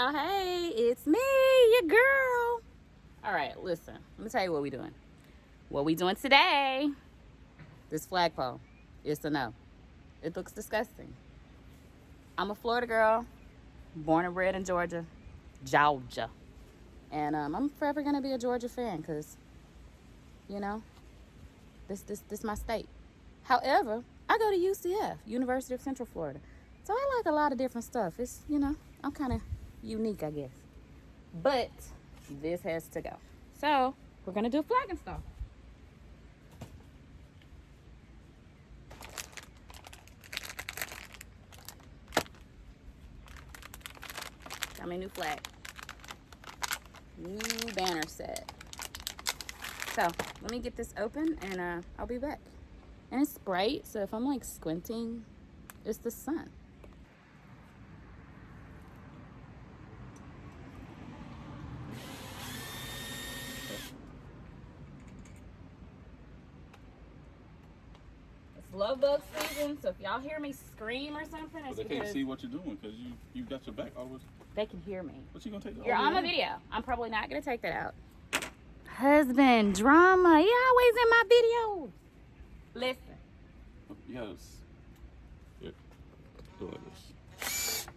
y'all. Hey, it's me, your girl. All right, listen. Let me tell you what we doing. What we doing today, this flagpole, it's a no. It looks disgusting. I'm a Florida girl, born and bred in Georgia. And I'm forever going to be a Georgia fan because, you know, this my state. However, I go to UCF, University of Central Florida. So I like a lot of different stuff. It's, I'm kind of unique, I guess. But this has to go. So we're going to do a flag install. Got my new flag. New banner set. So let me get this open and I'll be back. And it's bright, so if I'm like squinting, it's the sun. It's love bug season, so if y'all hear me scream or something, it's they can't see what you're doing because you got your back always. They can hear me. What you gonna take? You're on my video. I'm probably not gonna take that out. Husband drama. He always in my videos. Listen. Yes. Yeah. Do like this.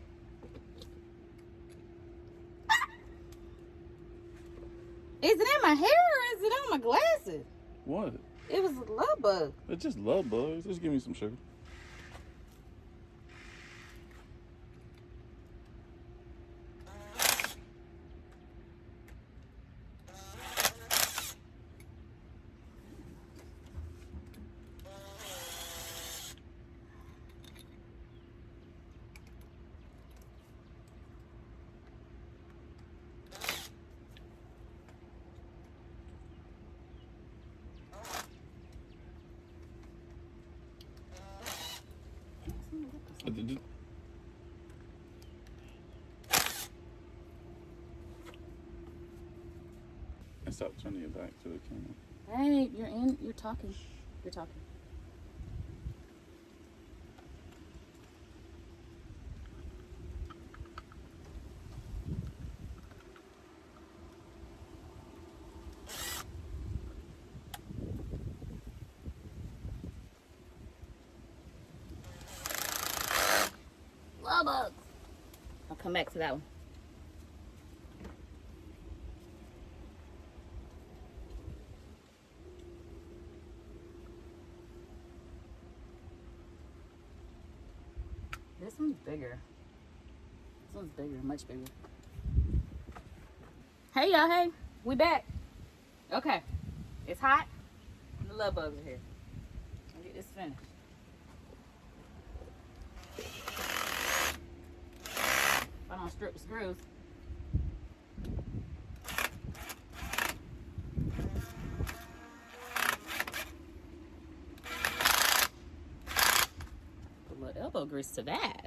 Is it in my hair or is it on my glasses? What? It was a love bug. It's just love bugs. Just give me some sugar. And stop turning your back to the camera. Hey, you're talking. You're talking. Love bugs. I'll come back to that one. This one's bigger. This one's bigger, much bigger. Hey y'all, hey. We back. Okay. It's hot. And the love bugs are here. I'll get this finished. If I don't strip the screws. Put a little elbow grease to that.